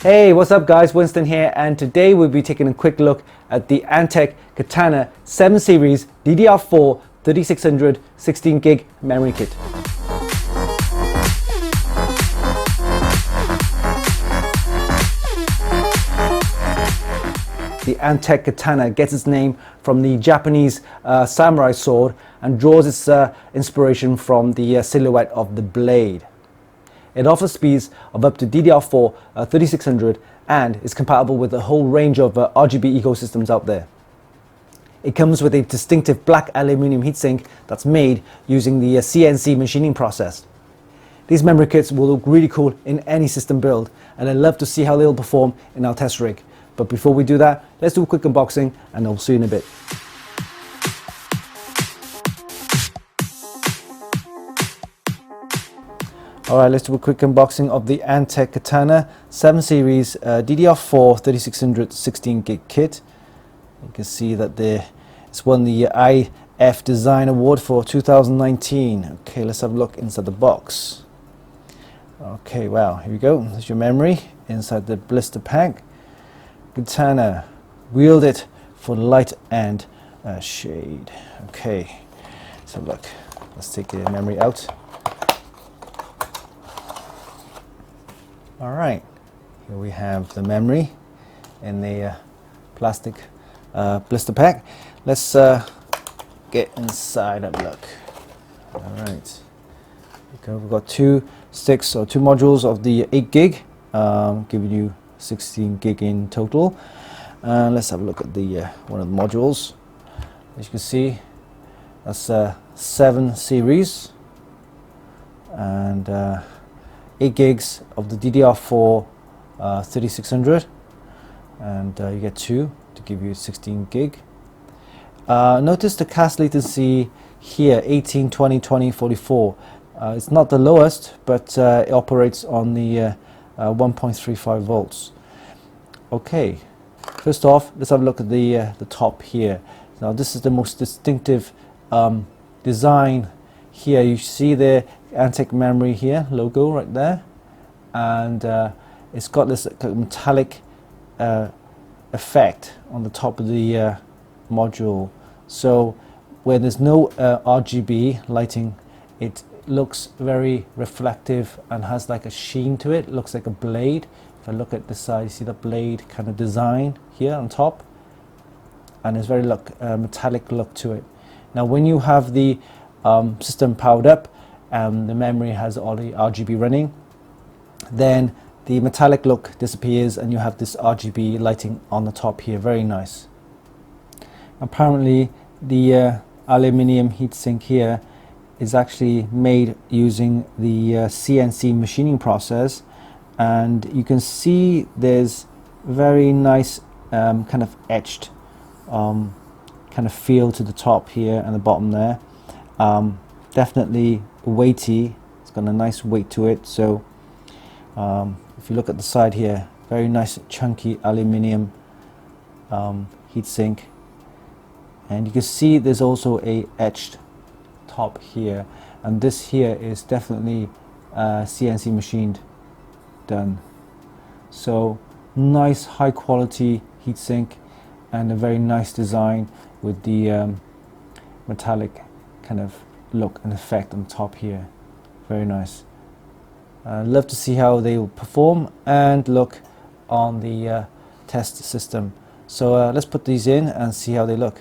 Hey, what's up guys, Winston here, and today we'll be taking a quick look at the Antec Katana 7 Series DDR4 3600 16GB memory kit. The Antec Katana gets its name from the Japanese samurai sword and draws its inspiration from the silhouette of the blade. It offers speeds of up to DDR4 3600 and is compatible with a whole range of RGB ecosystems out there. It comes with a distinctive black aluminium heatsink that's made using the CNC machining process. These memory kits will look really cool in any system build, and I'd love to see how they'll perform in our test rig. But before we do that, let's do a quick unboxing and I'll see you in a bit. Alright, let's do a quick unboxing of the Antec Katana 7 Series DDR4 3600 16GB kit. You can see that it's won the IF Design Award for 2019. Okay, let's have a look inside the box. Okay, wow, here we go. There's your memory inside the blister pack. Katana, wield it for light and shade. Okay, let's have a look. Let's take the memory out. Alright, here we have the memory in the plastic blister pack. Let's get inside and look. Alright, we've got two sticks or two modules of the 8GB, giving you 16GB in total. Let's have a look at the one of the modules. As you can see, that's 7 series and 8GB of the DDR4 3600, and you get two to give you 16GB. Notice the cache latency here, 18, 20, 20, 44. It's not the lowest, but it operates on the 1.35 volts. Okay, first off, let's have a look at the top here. Now this is the most distinctive design here. You see the Antec memory here, logo right there, and it's got this metallic effect on the top of the module. So where there's no RGB lighting, it looks very reflective and has like a sheen to it. It looks like a blade. If I look at the side, you see the blade kind of design here on top, and it's very metallic look to it. Now when you have the system powered up and the memory has all the RGB running, then the metallic look disappears and you have this RGB lighting on the top here. Very nice. Apparently the aluminium heatsink here is actually made using the CNC machining process, and you can see there's very nice kind of etched kind of feel to the top here and the bottom there. Definitely weighty. It's got a nice weight to it. So if you look at the side here, very nice chunky aluminium heatsink, and you can see there's also a etched top here, and this here is definitely CNC machined done. So nice high quality heatsink and a very nice design with the metallic kind of look and effect on the top here. Very nice. Love to see how they will perform and look on the test system. So let's put these in and see how they look.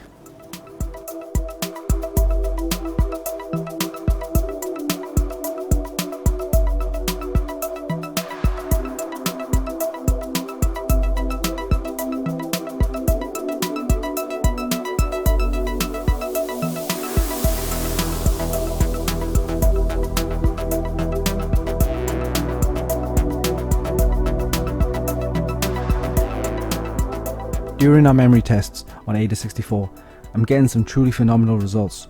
During our memory tests on AIDA64, I'm getting some truly phenomenal results.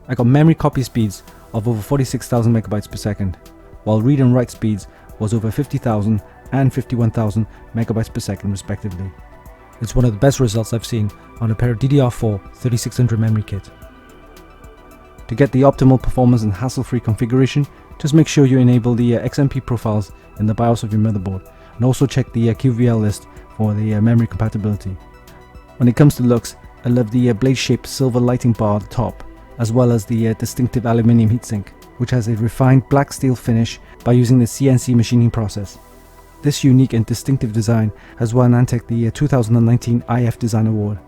I got memory copy speeds of over 46,000 megabytes per second, while read and write speeds was over 50,000 and 51,000 megabytes per second respectively. It's one of the best results I've seen on a pair of DDR4 3600 memory kit. To get the optimal performance and hassle-free configuration, just make sure you enable the XMP profiles in the BIOS of your motherboard. and also check the QVL list for the memory compatibility. When it comes to looks, I love the blade-shaped silver lighting bar at the top, as well as the distinctive aluminium heatsink, which has a refined black steel finish by using the CNC machining process. This unique and distinctive design has won Antec the 2019 IF Design Award.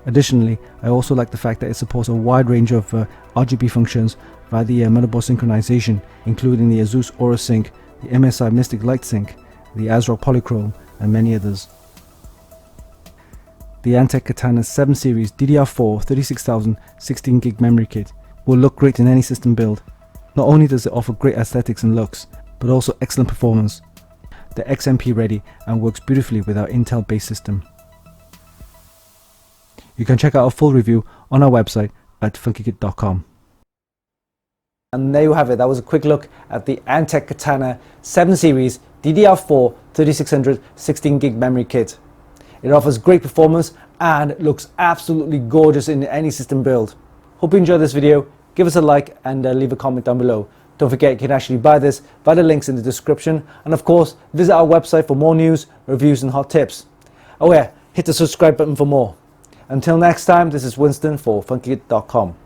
Additionally, I also like the fact that it supports a wide range of RGB functions via the motherboard synchronization, including the ASUS Aura Sync, the MSI Mystic Light Sync, the ASRock Polychrome, and many others. The Antec Katana 7 Series DDR4 36000 16GB memory kit will look great in any system build. Not only does it offer great aesthetics and looks, but also excellent performance. The XMP ready and works beautifully with our Intel based system. You can check out a full review on our website at funkykit.com. And there you have it. That was a quick look at the Antec Katana 7 Series DDR4 3600 16GB memory kit. It offers great performance and looks absolutely gorgeous in any system build. Hope you enjoyed this video. Give us a like and leave a comment down below. Don't forget you can actually buy this via the links in the description, and of course visit our website for more news, reviews and hot tips. Oh yeah, hit the subscribe button for more. Until next time, this is Winston for funkykit.com.